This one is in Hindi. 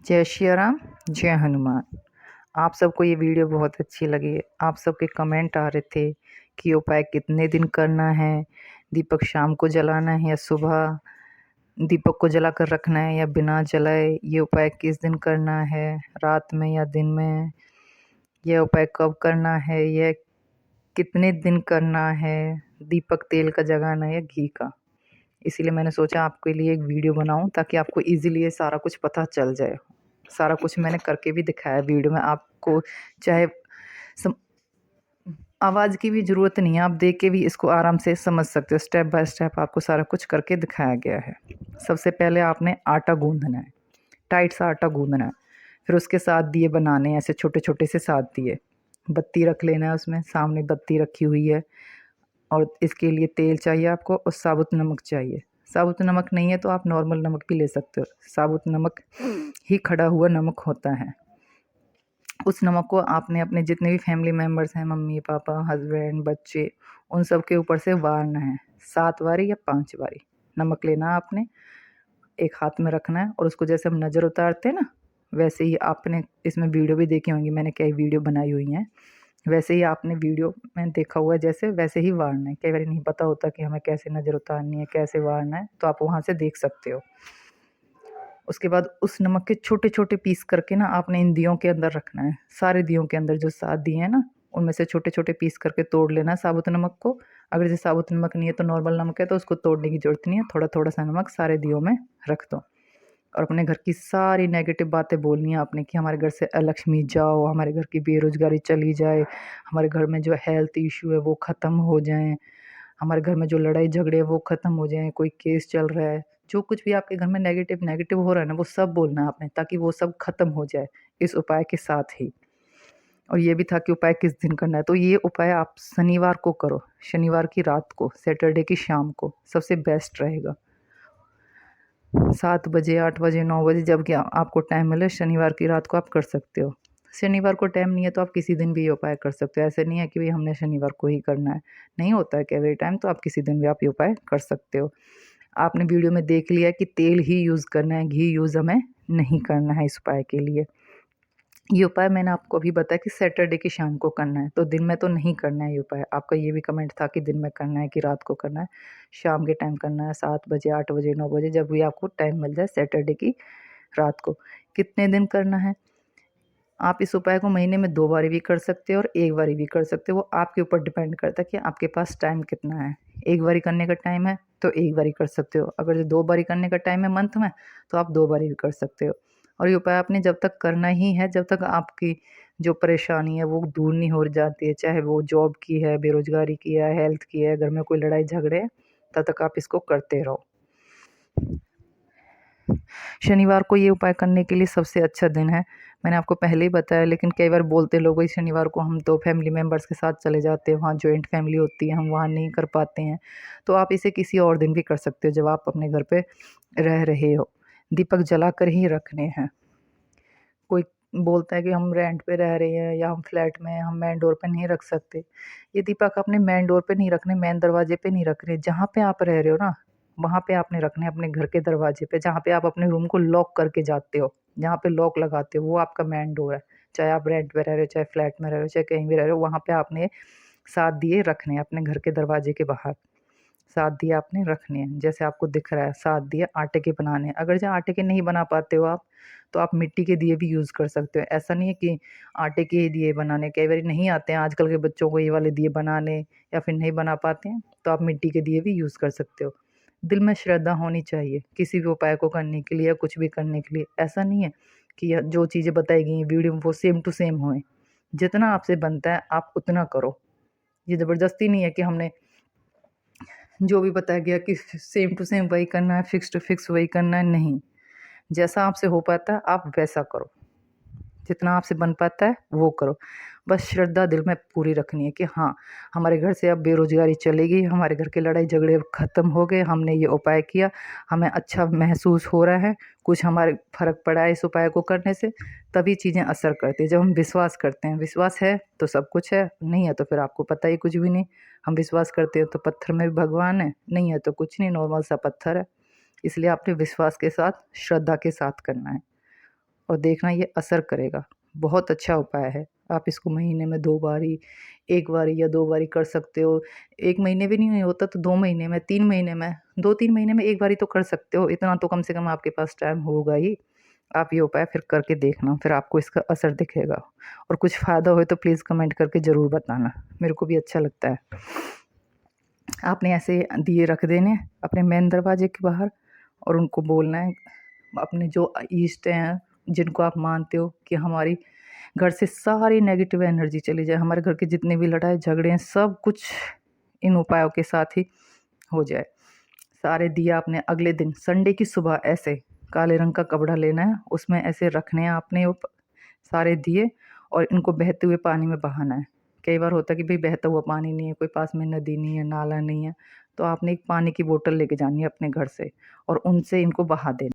जय श्री राम, जय हनुमान। आप सबको ये वीडियो बहुत अच्छी लगी। आप सबके कमेंट आ रहे थे कि ये उपाय कितने दिन करना है, दीपक शाम को जलाना है या सुबह, दीपक को जला कर रखना है या बिना जलाए, ये उपाय किस दिन करना है, रात में या दिन में, यह उपाय कब करना है, यह कितने दिन करना है, दीपक तेल का जगाना है या घी का। इसीलिए मैंने सोचा आपके लिए एक वीडियो बनाऊं ताकि आपको इजीली ये सारा कुछ पता चल जाए। सारा कुछ मैंने करके भी दिखाया वीडियो में आपको। चाहे सम, आवाज़ की भी ज़रूरत नहीं है, आप देख के भी इसको आराम से समझ सकते हो। स्टेप बाय स्टेप आपको सारा कुछ करके दिखाया गया है। सबसे पहले आपने आटा गूंदना है, टाइट सा आटा गूंदना है। फिर उसके साथ दिए बनाने हैं, ऐसे छोटे छोटे से साथ दिए। बत्ती रख लेना है, उसमें सामने बत्ती रखी हुई है। और इसके लिए तेल चाहिए आपको और साबुत नमक चाहिए। साबुत नमक नहीं है तो आप नॉर्मल नमक भी ले सकते हो। साबुत नमक ही खड़ा हुआ नमक होता है। उस नमक को आपने अपने जितने भी फैमिली मेम्बर्स हैं, मम्मी पापा हस्बैंड बच्चे, उन सब के ऊपर से वारना है। 7 बारी या 5 बारी नमक लेना है आपने, एक हाथ में रखना है और उसको जैसे हम नज़र उतारते हैं ना, वैसे ही आपने इसमें वीडियो भी देखी होंगी, मैंने कई वीडियो बनाई हुई हैं। वैसे ही आपने वीडियो में देखा हुआ है, जैसे वैसे ही वारना है। कई बार नहीं पता होता कि हमें कैसे नज़र उतारनी है, कैसे वारना है, तो आप वहाँ से देख सकते हो। उसके बाद उस नमक के छोटे छोटे पीस करके ना आपने इन दियों के अंदर रखना है। सारे दियों के अंदर जो 7 दिए हैं ना, उनमें से छोटे छोटे पीस करके तोड़ लेना है साबुत नमक को। अगर जैसे साबुत नमक नहीं है तो नॉर्मल नमक है, तो उसको तोड़ने की ज़रूरत नहीं है। थोड़ा थोड़ा सा नमक सारे दियों में रख दो और अपने घर की सारी नेगेटिव बातें बोलनी है आपने कि हमारे घर से अलक्ष्मी जाओ, हमारे घर की बेरोजगारी चली जाए, हमारे घर में जो हेल्थ इशू है वो ख़त्म हो जाएं, हमारे घर में जो लड़ाई झगड़े हैं वो ख़त्म हो जाएं, कोई केस चल रहा है, जो कुछ भी आपके घर में नेगेटिव नेगेटिव हो रहा है ना, वो सब बोलना है आपने, ताकि वो सब ख़त्म हो जाए इस उपाय के साथ ही। और ये भी था कि उपाय किस दिन करना है, तो ये उपाय आप शनिवार को करो। शनिवार की रात को, सैटरडे की शाम को सबसे बेस्ट रहेगा। 7 बजे, 8 बजे, 9 बजे, जब कि आपको टाइम मिले शनिवार की रात को आप कर सकते हो। शनिवार को टाइम नहीं है तो आप किसी दिन भी ये उपाय कर सकते हो। ऐसे नहीं है कि भाई हमने शनिवार को ही करना है, नहीं होता है कि एवरी टाइम, तो आप किसी दिन भी आप ये उपाय कर सकते हो। आपने वीडियो में देख लिया कि तेल ही यूज़ करना है, घी यूज़ हमें नहीं करना है इस उपाय के लिए। ये उपाय मैंने आपको अभी बताया कि सैटरडे की शाम को करना है, तो दिन में तो नहीं करना है ये उपाय। आपका ये भी कमेंट था कि दिन में करना है कि रात को करना है। शाम के टाइम करना है, 7 बजे, 8 बजे, 9 बजे, जब भी आपको टाइम मिल जाए सैटरडे की रात को। कितने दिन करना है? आप इस उपाय को महीने में 2 बारी भी कर सकते हो और 1 बारी भी कर सकते हो। वो आपके ऊपर डिपेंड करता है कि आपके पास टाइम कितना है। 1 बारी करने का टाइम है तो 1 बारी कर सकते हो। अगर जो 2 बारी करने का टाइम है मंथ में, तो आप 2 बारी भी कर सकते हो। और ये उपाय आपने जब तक करना ही है, जब तक आपकी जो परेशानी है वो दूर नहीं हो जाती है, चाहे वो जॉब की है, बेरोज़गारी की है, हेल्थ की है, घर में कोई लड़ाई झगड़े है, तब तक आप इसको करते रहो। शनिवार को ये उपाय करने के लिए सबसे अच्छा दिन है। मैंने आपको पहले ही बताया, लेकिन कई बार बोलते लोग भाई शनिवार को हम तो फैमिली मेम्बर्स के साथ चले जाते हैं, वहाँ जॉइंट फैमिली होती है, हम वहाँ नहीं कर पाते हैं। तो आप इसे किसी और दिन भी कर सकते हो जब आप अपने घर पे रह रहे हो। दीपक जला कर ही रखने हैं। कोई बोलता है कि हम रेंट पे रह रहे हैं या हम फ्लैट में हैं, हम मेन डोर पे नहीं रख सकते। ये दीपक अपने मेन डोर पे नहीं रखने, मेन दरवाजे पे नहीं रख रहे। जहाँ पे आप रह रहे हो ना, वहाँ पे आपने रखने, अपने घर के दरवाजे पे, जहाँ पे आप अपने रूम को लॉक करके जाते हो, जहाँ पे लॉक लगाते हो, वो आपका मेन डोर है। चाहे आप रेंट पे रह रहे हो, चाहे फ्लैट में रह रहे हो, चाहे कहीं भी रह रहे हो, वहाँ पे आपने 7 दिए रखने हैं अपने घर के दरवाजे के बाहर। 7 दिए आपने रखने हैं, जैसे आपको दिख रहा है 7 दिए आटे के बनाने हैं। अगर जो आटे के नहीं बना पाते हो आप, तो आप मिट्टी के दिए भी यूज़ कर सकते हो। ऐसा नहीं है कि आटे के ही दिए बनाने, कई बार नहीं आते हैं आजकल के बच्चों को ये वाले दिए बनाने, या फिर नहीं बना पाते हैं, तो आप मिट्टी के दिए भी यूज़ कर सकते हो। दिल में श्रद्धा होनी चाहिए किसी भी उपाय को करने के लिए या कुछ भी करने के लिए। ऐसा नहीं है कि जो चीज़ें बताई गई हैं वीडियो में वो सेम टू सेम होएँ। जितना आपसे बनता है आप उतना करो। ये ज़बरदस्ती नहीं है कि हमने जो भी बताया गया कि सेम टू सेम वही करना है, फिक्स टू फिक्स वही करना है, नहीं। जैसा आपसे हो पाता है आप वैसा करो, जितना आपसे बन पाता है वो करो। बस श्रद्धा दिल में पूरी रखनी है कि हाँ, हमारे घर से अब बेरोज़गारी चलेगी, हमारे घर के लड़ाई झगड़े अब ख़त्म हो गए, हमने ये उपाय किया, हमें अच्छा महसूस हो रहा है, कुछ हमारे फ़र्क पड़ा है इस उपाय को करने से, तभी चीज़ें असर करती हैं। जब हम विश्वास करते हैं, विश्वास है तो सब कुछ है, नहीं है तो फिर आपको पता ही कुछ भी नहीं। हम विश्वास करते हैं तो पत्थर में भी भगवान है, नहीं है तो कुछ नहीं, नॉर्मल सा पत्थर है। इसलिए आपने विश्वास के साथ, श्रद्धा के साथ करना है। और देखना ये असर करेगा। बहुत अच्छा उपाय है। आप इसको महीने में 2 बारी, 1 बारी या 2 बारी कर सकते हो। 1 महीने भी नहीं होता तो 2 महीने में, 3 महीने में, 2-3 महीने में 1 बारी तो कर सकते हो। इतना तो कम से कम आपके पास टाइम होगा ही। आप ये उपाय फिर करके देखना, फिर आपको इसका असर दिखेगा। और कुछ फ़ायदा हो तो प्लीज़ कमेंट करके ज़रूर बताना, मेरे को भी अच्छा लगता है। आपने ऐसे दिए रख देने अपने मेन दरवाजे के बाहर और उनको बोलना है, अपने जो इष्ट हैं, जिनको आप मानते हो कि हमारी घर से सारी नेगेटिव एनर्जी चली जाए, हमारे घर के जितने भी लड़ाई झगड़े हैं सब कुछ इन उपायों के साथ ही हो जाए। सारे दिए आपने अगले दिन संडे की सुबह ऐसे काले रंग का कपड़ा लेना है, उसमें ऐसे रखने हैं आपने सारे दिए और इनको बहते हुए पानी में बहाना है। कई बार होता है कि भाई बहता हुआ पानी नहीं है, कोई पास में नदी नहीं है, नाला नहीं है, तो आपने एक पानी की बोतल लेके जानी है अपने घर से और उनसे इनको बहा देना।